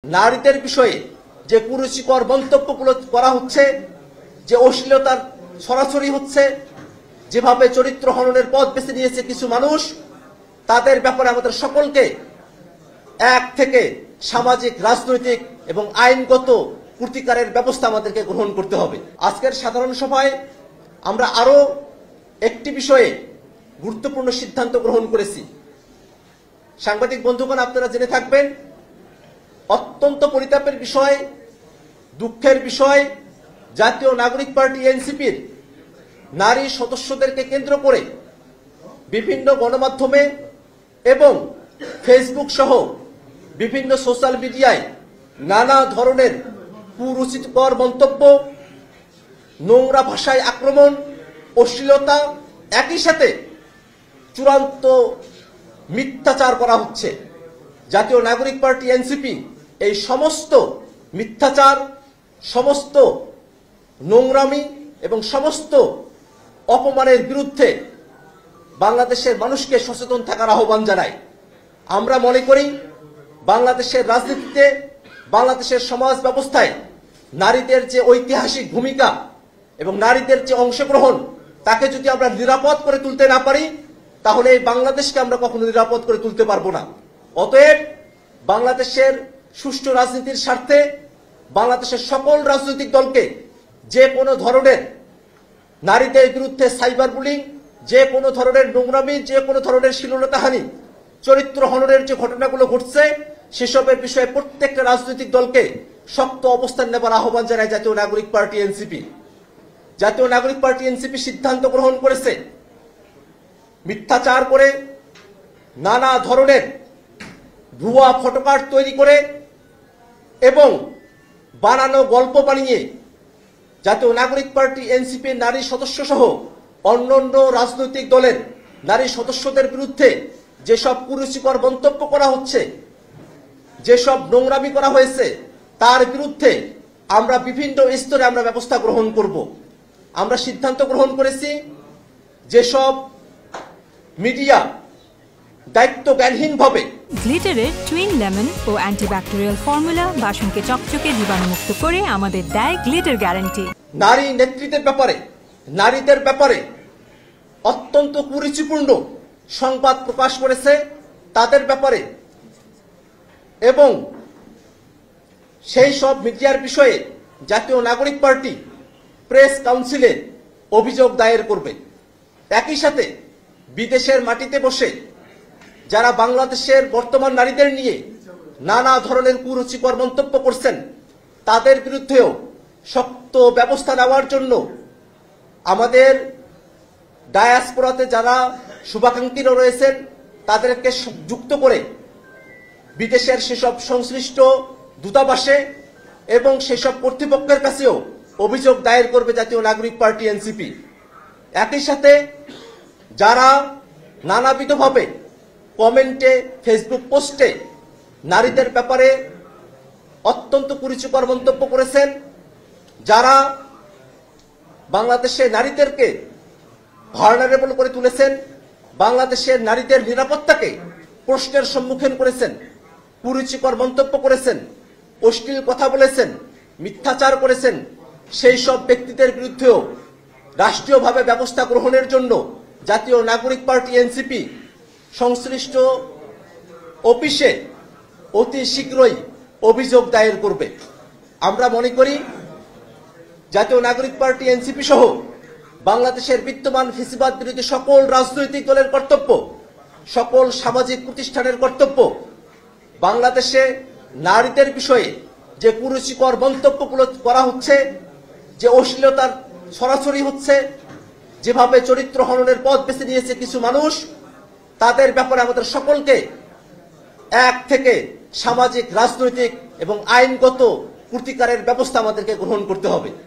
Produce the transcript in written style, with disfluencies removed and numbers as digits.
নারীদের বিষয়ে যে কুরুচিকর মন্তব্যগুলো করা হচ্ছে, যে অশ্লীলতার ছড়াছড়ি হচ্ছে, যেভাবে চরিত্র হননের পথ বেছে নিয়েছে কিছু মানুষ, তাদের ব্যাপারে আমাদের সকলকে এক থেকে সামাজিক, রাজনৈতিক এবং আইনগত প্রতিকারের ব্যবস্থা আমাদেরকে গ্রহণ করতে হবে। আজকের সাধারণ সভায় আমরা আরো একটি বিষয়ে গুরুত্বপূর্ণ সিদ্ধান্ত গ্রহণ করেছি। সাংবাদিক বন্ধুগণ, আপনারা জেনে থাকবেন, অত্যন্ত পরিতাপের বিষয়, দুঃখের বিষয়, জাতীয় নাগরিক পার্টি এনসিপির নারী সদস্যদেরকে কেন্দ্র করে বিভিন্ন গণমাধ্যমে এবং ফেসবুক সহ বিভিন্ন সোশ্যাল মিডিয়ায় নানা ধরনের কুরুচিকর মন্তব্য, নোংরা ভাষায় আক্রমণ, অশ্লীলতা, একই সাথে চূড়ান্ত মিথ্যাচার করা হচ্ছে। জাতীয় নাগরিক পার্টি এনসিপি এই সমস্ত মিথ্যাচার, সমস্ত নোংরামি এবং সমস্ত অপমানের বিরুদ্ধে বাংলাদেশের মানুষকে সচেতন থাকার আহ্বান জানায়। আমরা মনে করি বাংলাদেশের রাজনীতিতে, বাংলাদেশের সমাজ ব্যবস্থায় নারীদের যে ঐতিহাসিক ভূমিকা এবং নারীদের যে অংশগ্রহণ, তাকে যদি আমরা নিরাপদ করে তুলতে না পারি, তাহলে এই বাংলাদেশকে আমরা কখনো নিরাপদ করে তুলতে পারবো না। অতএব বাংলাদেশের সুষ্ঠু রাজনীতির স্বার্থে বাংলাদেশের সকল রাজনৈতিক দলকে যে কোনো ধরনের নারীদের বিরুদ্ধে সাইবার বুলিং, যে কোনো ধরনের নোংরামি, যে কোনো ধরনের শ্লীলতাহানি, চরিত্র হননের যে ঘটনাগুলো ঘটছে, সেসবের বিষয়ে প্রত্যেকটা রাজনৈতিক দলকে শক্ত অবস্থান নেবার আহ্বান জানায় জাতীয় নাগরিক পার্টি এনসিপি। জাতীয় নাগরিক পার্টি এনসিপি সিদ্ধান্ত গ্রহণ করেছে, মিথ্যাচার করে, নানা ধরনের ভুয়া ফটোকার্ড তৈরি করে এবং বানানো গল্প বানিয়ে জাতীয় নাগরিক পার্টি এনসিপির নারী সদস্য সহ অন্যান্য রাজনৈতিক দলের নারী সদস্যদের বিরুদ্ধে যেসব কুরুচিকর মন্তব্য করা হচ্ছে, যেসব নোংরামি করা হয়েছে, তার বিরুদ্ধে আমরা বিভিন্ন স্তরে আমরা ব্যবস্থা গ্রহণ করব। আমরা সিদ্ধান্ত গ্রহণ করেছি, যেসব মিডিয়া দায়িত্ব জ্ঞানহীনভাবে গ্লিটারের টুইন লেমন ও অ্যান্টিব্যাকটেরিয়াল ফর্মুলা বাসনকে চকচকে জীবাণুমুক্ত করে আমাদের দেয় গ্লিটার গ্যারান্টি। নারী নেতৃত্বের ব্যাপারে, নারীদের ব্যাপারে অত্যন্ত কুরুচিপূর্ণ সংবাদ প্রকাশ করেছে, তাদের ব্যাপারে এবং সেই সব মিডিয়ার বিষয়ে জাতীয় নাগরিক পার্টি প্রেস কাউন্সিলে অভিযোগ দায়ের করবে। একই সাথে বিদেশের মাটিতে বসে যারা বাংলাদেশের বর্তমান নারীদের নিয়ে নানা ধরনের কুরুচিকর মন্তব্য করছেন, তাদের বিরুদ্ধেও শক্ত ব্যবস্থা নেওয়ার জন্য আমাদের ডায়াসপোরাতে যারা শুভাকাঙ্ক্ষীরা রয়েছেন, তাদেরকে যুক্ত করে বিদেশের সেসব সংশ্লিষ্ট দূতাবাসে এবং সেসব কর্তৃপক্ষের কাছেও অভিযোগ দায়ের করবে জাতীয় নাগরিক পার্টি এনসিপি। একই সাথে যারা নানাবিধভাবে কমেন্টে, ফেসবুক পোস্টে নারীদের ব্যাপারে অত্যন্ত কুরুচিকর মন্তব্য করেছেন, যারা বাংলাদেশের নারীদেরকে ভালনারেবল করে তুলেছেন, বাংলাদেশের নারীদের নিরাপত্তাকে প্রশ্নের সম্মুখীন করেছেন, কুরুচিকর মন্তব্য করেছেন, অশ্লীল কথা বলেছেন, মিথ্যাচার করেছেন, সেই সব ব্যক্তিদের বিরুদ্ধেও রাষ্ট্রীয়ভাবে ব্যবস্থা গ্রহণের জন্য জাতীয় নাগরিক পার্টি এনসিপি সংশ্লিষ্ট অফিসে অতি শীঘ্রই অভিযোগ দায়ের করবে। আমরা মনে করি জাতীয় নাগরিক পার্টি এনসিপি সহ বাংলাদেশের বিদ্যমান ফ্যাসিবাদ বিরোধী সকল রাজনৈতিক দলের কর্তব্য, সকল সামাজিক প্রতিষ্ঠানের কর্তব্য, বাংলাদেশে নারীদের বিষয়ে যে কুরুচিকর মন্তব্যগুলো করা হচ্ছে, যে অশ্লীলতার ছড়াছড়ি হচ্ছে, যেভাবে চরিত্র হননের পথ বেছে নিয়েছে কিছু মানুষ, তাদের ব্যাপারে আমাদের সকলকে এক থেকে সামাজিক, রাজনৈতিক এবং আইনগত প্রতিকারের ব্যবস্থা আমাদেরকে গ্রহণ করতে হবে।